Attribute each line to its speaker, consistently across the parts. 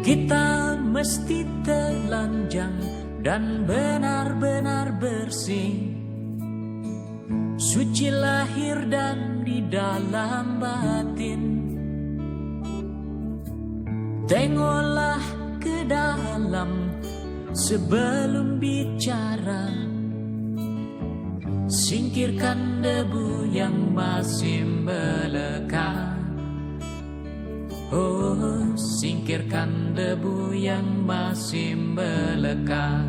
Speaker 1: Kita mesti telanjang dan benar-benar bersih, suci lahir dan di dalam batin. Tengoklah ke dalam sebelum bicara, singkirkan debu yang masih melekat. Oh, singkirkan debu yang masih melekat.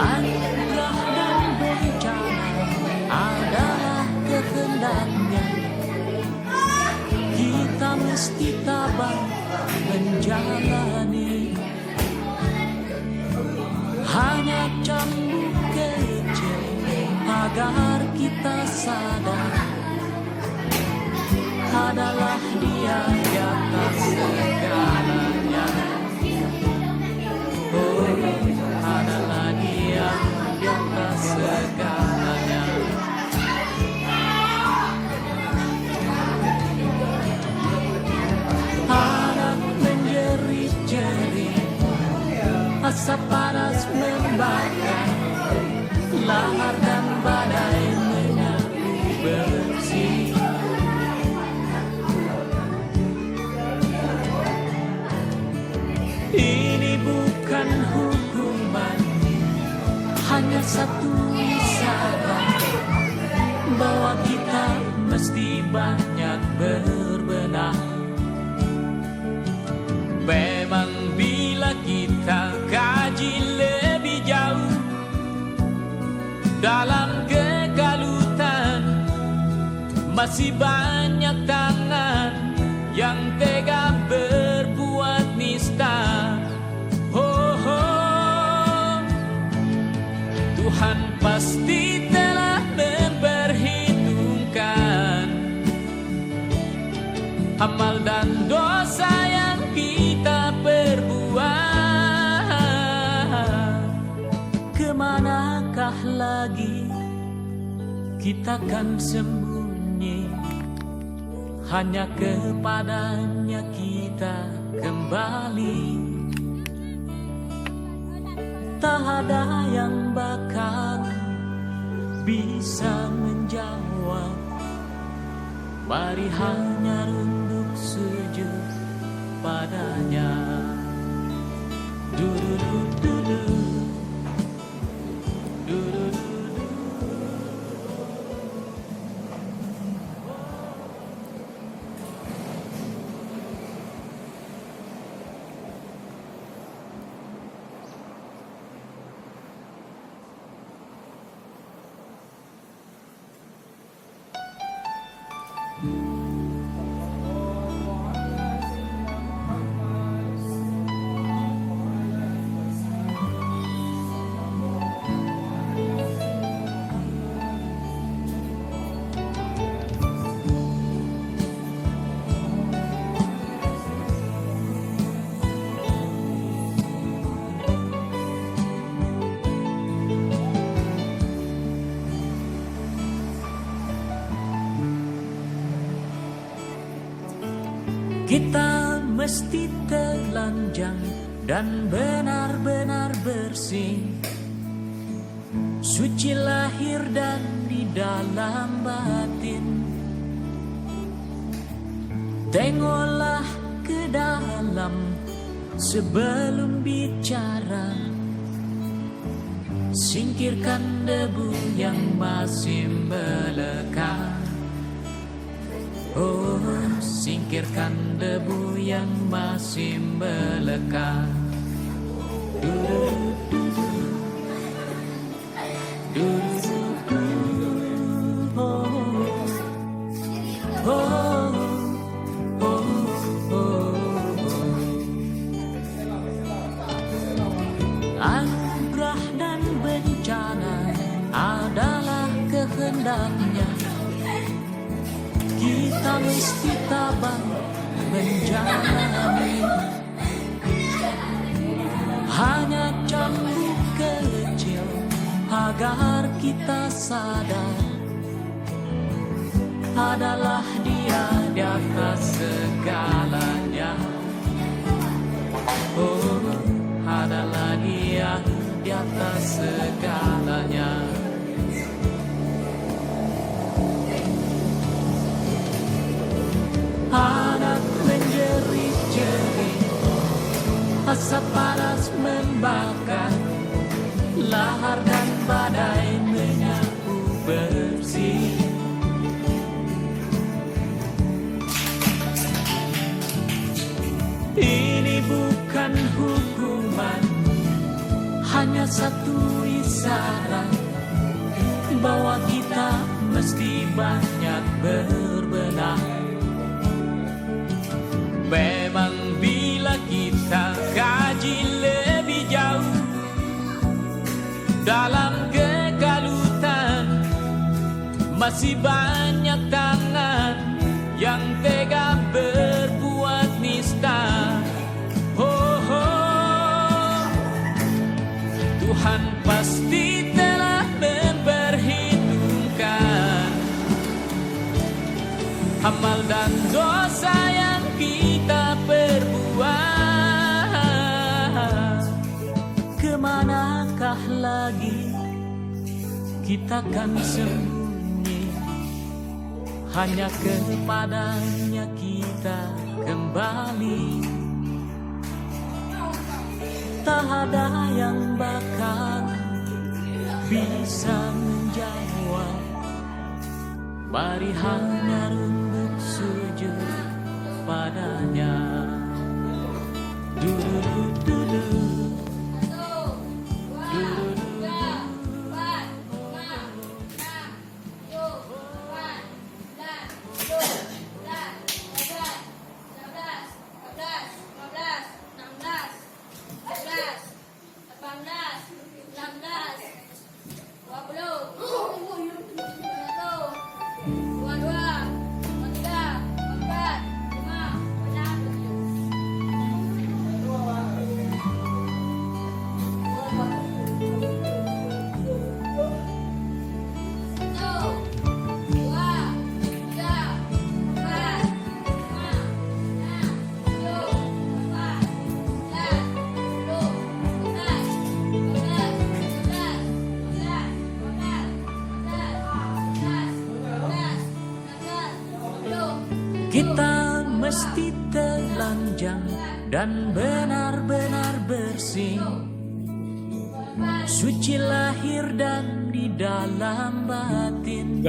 Speaker 1: Anugerah dan bencana adalah kehendaknya. Kita mesti tabah menjalani. Hanya cambuk kecil agar kita sadar adalah Dia di atas segalanya. Oh, adalah Dia di atas segalanya. Anak menjerit-jerit, asap panas membakar, lahar dan badai menyapu bersih. Ini bukan hukuman, hanya satu isyarat bahwa kita mesti banyak berbenah. Memang bila kita kaji lebih jauh dalam kegalutan, masih banyak tangan yang tega berbuat nista. Oh, oh. Tuhan pasti telah memperhitungkan amal dan dosa yang kita perbuat. Kemanakah lagi kita kan sembunyi? Hanya kepadanya kita kembali. Tak ada yang bakal bisa menjawab. Mari hanya runduk sujud padanya. Du-du-du-du-du. Du-du-du. Kita mesti telanjang dan benar-benar bersih, suci lahir dan di dalam batin. Tengoklah ke dalam sebelum bicara, singkirkan debu yang masih melekat. Oh, singkirkan singkirkan debu yang masih melekat. Anugerah dan bencana adalah kehendaknya. Kita mesti tabah menjalani. Hanya cambuk kecil agar kita sadar adalah Dia di atas segalanya. Oh, adalah Dia di atas segalanya. Anak menjerit-jerit, asap panas membakar, lahar dan badai menyapu bersih. Ini bukan hukuman, hanya satu isyarat bahwa kita mesti banyak berbenah. Memang bila kita kaji lebih jauh dalam kekalutan, masih banyak tangan yang tega berbuat nista. Oh, oh. Tuhan pasti telah memperhitungkan amal dan dosa yang kita perbuat. Kemanakah lagi kita kan sembunyi? Hanya kepadanya kita kembali. Tak ada yang bakal bisa menjawab. Mari hanya runduk sujud padanya. Kita mesti telanjang dan benar-benar bersih, suci lahir dan di dalam batin.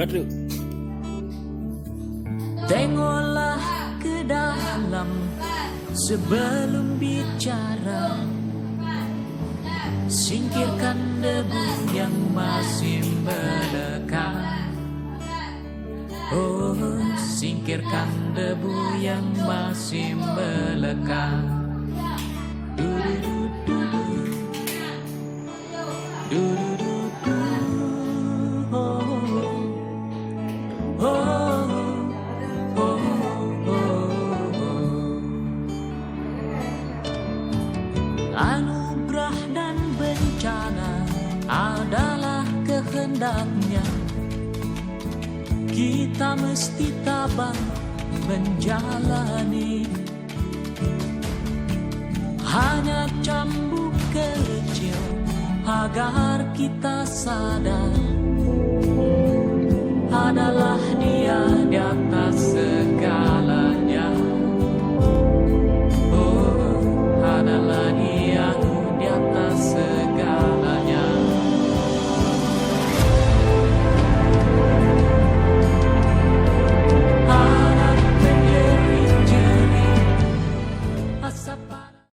Speaker 1: Tengoklah ke dalam sebelum bicara, singkirkan debu yang masih melekat. Oh, singkirkan debu yang masih melekat. Anugerah dan bencana adalah kehendaknya. Kita mesti tabah menjalani. Hanya cambuk kecil agar kita sadar adalah Dia di atas